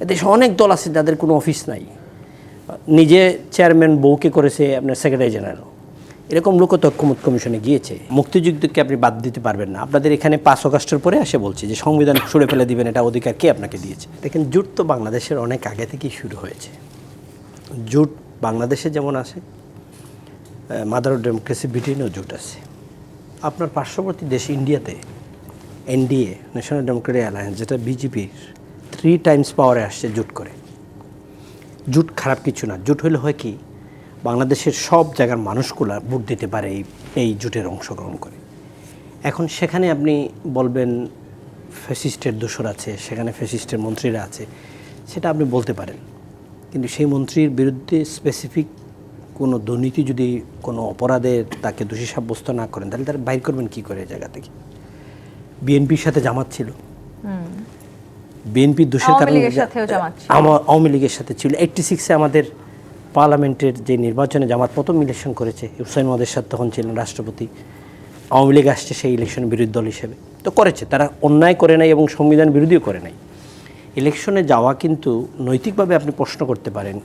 এদেশে অনেক দল আছে যাদের কোনো অফিস নাই, নিজে চেয়ারম্যান বউকে করেছে আপনার সেক্রেটারি জেনারেল। এরকম লোকও তো ঐক্যমত্য কমিশনে গিয়েছে। মুক্তিযুদ্ধকে আপনি বাদ দিতে পারবেন না। আপনাদের এখানে 5 আগস্টের পরে এসে বলছে যে সংবিধান ছুঁড়ে ফেলে দিবেন, এটা অধিকার কে আপনাকে দিয়েছে? দেখেন, জোট তো বাংলাদেশের অনেক আগে থেকেই শুরু হয়েছে। জোট বাংলাদেশে যেমন আছে, মাদার অফ ডেমোক্রেসি ব্রিটেনেও জোট আছে। আপনার পার্শ্ববর্তী দেশ ইন্ডিয়াতে এনডিএ, ন্যাশনাল ডেমোক্রেটিক অ্যালায়েন্স, যেটা বিজেপির 3 টাইমস পাওয়ারে আসছে জোট করে। জোট খারাপ কিছু না। জোট হলে হয় কি, বাংলাদেশের সব জায়গার মানুষগুলা ভোট দিতে পারে এই জোটের অংশগ্রহণ করে। এখন সেখানে আপনি বলবেন ফ্যাসিস্টের দোসর আছে, সেখানে ফ্যাসিস্টের মন্ত্রীরা আছে, সেটা আপনি বলতে পারেন। কিন্তু সেই মন্ত্রীর বিরুদ্ধে স্পেসিফিক কোনো দুর্নীতি যদি কোনো অপরাধের তাকে দোষী সাব্যস্ত না করেন, তাহলে তারা বাইর করবেন কী করে জায়গা থেকে? বিএনপির সাথে জামাত ছিল, বিএনপির দোষের কারণে আওয়ামী লীগের সাথে ছিল। 86-এ আমাদের পার্লামেন্টের যে নির্বাচনে জামাত প্রথম ইলেকশন করেছে, হুসাইন মোহাম্মদ এরশাদ তখন ছিলেন রাষ্ট্রপতি, আওয়ামী লীগ আসছে সেই ইলেকশনে বিরোধী দল হিসেবে, তো করেছে। তারা অন্যায় করে নাই এবং সংবিধান বিরোধীও করে নাই। ইলেকশনে যাওয়া কিন্তু নৈতিকভাবে আপনি প্রশ্ন করতে পারেন,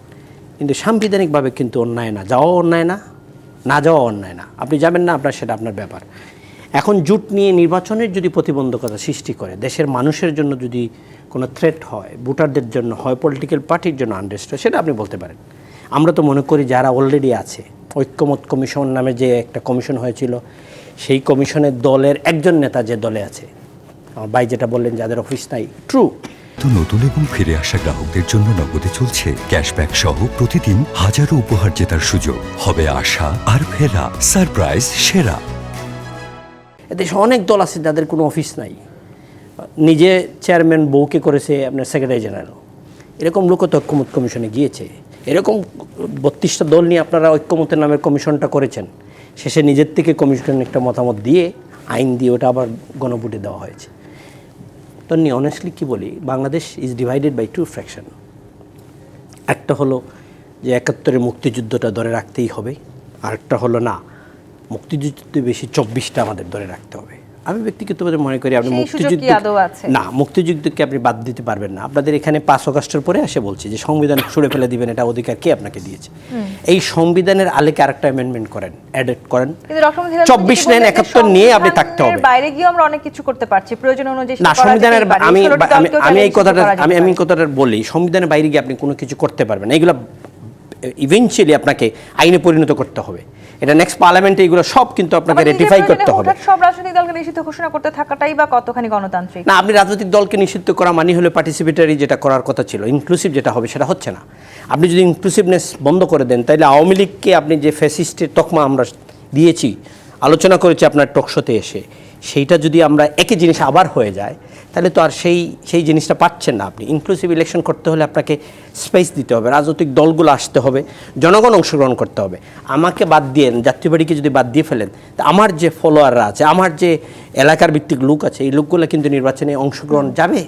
কিন্তু সাংবিধানিকভাবে কিন্তু অন্যায় না। যাওয়া অন্যায় না, না যাওয়া অন্যায় না। আপনি যাবেন না, আপনার সেটা আপনার ব্যাপার। এখন জোট নিয়ে নির্বাচনের যদি প্রতিবন্ধকতা সৃষ্টি করে, দেশের মানুষের জন্য যদি কোনো থ্রেট হয়, ভোটারদের জন্য হয়, পলিটিক্যাল পার্টির জন্য আনরেস্ট হয়, সেটা আপনি বলতে পারেন। আমরা তো মনে করি যারা অলরেডি আছে, ঐক্যমত কমিশন নামে যে একটা কমিশন হয়েছিল, সেই কমিশনের দলের একজন নেতা যে দলে আছে, আমার ভাই যেটা বললেন যাদের অফিস নাই, ট্রু। তো নতুন এবং ফিরে আসা গ্রাহকদের জন্য নগদে চলছে ক্যাশব্যাক সহ প্রতিদিন হাজারো উপহার জেতার সুযোগ। হবে আশা আর ফেরা, সারপ্রাইজ সেরা। এদেশে অনেক দল আছে যাদের কোনো অফিস নাই, নিজে চেয়ারম্যান বউকে করেছে আপনার সেক্রেটারি জেনারেল। এরকম লোকও তো ঐক্যমত্য কমিশনে গিয়েছে। এরকম 32টা দল নিয়ে আপনারা ঐক্যমতের নামের কমিশনটা করেছেন, শেষে নিজের থেকে কমিশন একটা মতামত দিয়ে আইন দিয়ে ওটা আবার গণভোটে দেওয়া হয়েছে। তো অনেস্টলি কী বলি, Bangladesh is divided by 2 fraction. একটা হলো যে 71-এর মুক্তিযুদ্ধটা ধরে রাখতেই হবে, আরেকটা হলো না, মুক্তিযুদ্ধে বেশি 24টা আমাদের ধরে রাখতে হবে। আমি ব্যক্তিগতভাবে মনে করি আপনি মুক্তিযুদ্ধকে আপনি বাদ দিতে পারবেন না। আপনাদের এখানে 5 আগস্টের পরে এসে বলছি যে সংবিধান ছুঁড়ে ফেলে দিবেন, এটা অধিকার কে আপনাকে দিয়েছে? এই সংবিধানের আলোকে আরেকটা অ্যামেন্ডমেন্ট করেন, অ্যাড করেন। 24 নেন 71 নিয়ে আপনি থাকতে হবে। বাইরে গিয়ে আমরা অনেক কিছু করতে পারছি প্রয়োজন অনুযায়ী। না, সংবিধানের আমি এই কথাটা বলি, সংবিধানের বাইরে গিয়ে আপনি কোনো কিছু করতে পারবেন না। এগুলো ইভেন্চুয়ালি আপনাকে আইনে পরিণত করতে হবে। এটা নেক্সট পার্লামেন্টে এগুলো সব কিন্তু আপনাকে রেটিফাই করতে হবে। সব রাজনৈতিক দলকে নিষিদ্ধ ঘোষণা করতে থাকাটাই বা কতখানি গণতান্ত্রিক? না, আপনি রাজনৈতিক দলকে নিষিদ্ধ করা মানে হলো পার্টিসিপেটরি যেটা করার কথা ছিল, ইনক্লুসিভ যেটা হবে সেটা হচ্ছে না। আপনি যদি ইনক্লুসিভনেস বন্ধ করে দেন, তাহলে আওয়ামী লীগকে আপনি যে ফ্যাসিস্টের তকমা আমরা দিয়েছি, আলোচনা করেছি আপনার টকশোতে এসে, সেইটা যদি আমরা একই জিনিস আবার হয়ে যায়, তাহলে তো আর সেই জিনিসটা পাচ্ছেন না। আপনি ইনক্লুসিভ ইলেকশন করতে হলে আপনাকে স্পেস দিতে হবে, রাজনৈতিক দলগুলো আসতে হবে, জনগণ অংশগ্রহণ করতে হবে। আমাকে বাদ দিয়ে, জাতীয় পার্টিকে যদি বাদ দিয়ে ফেলেন, তা আমার যে ফলোয়াররা আছে, আমার যে এলাকার ভিত্তিক লোক আছে, এই লোকগুলো কিন্তু নির্বাচনে অংশগ্রহণ যাবে।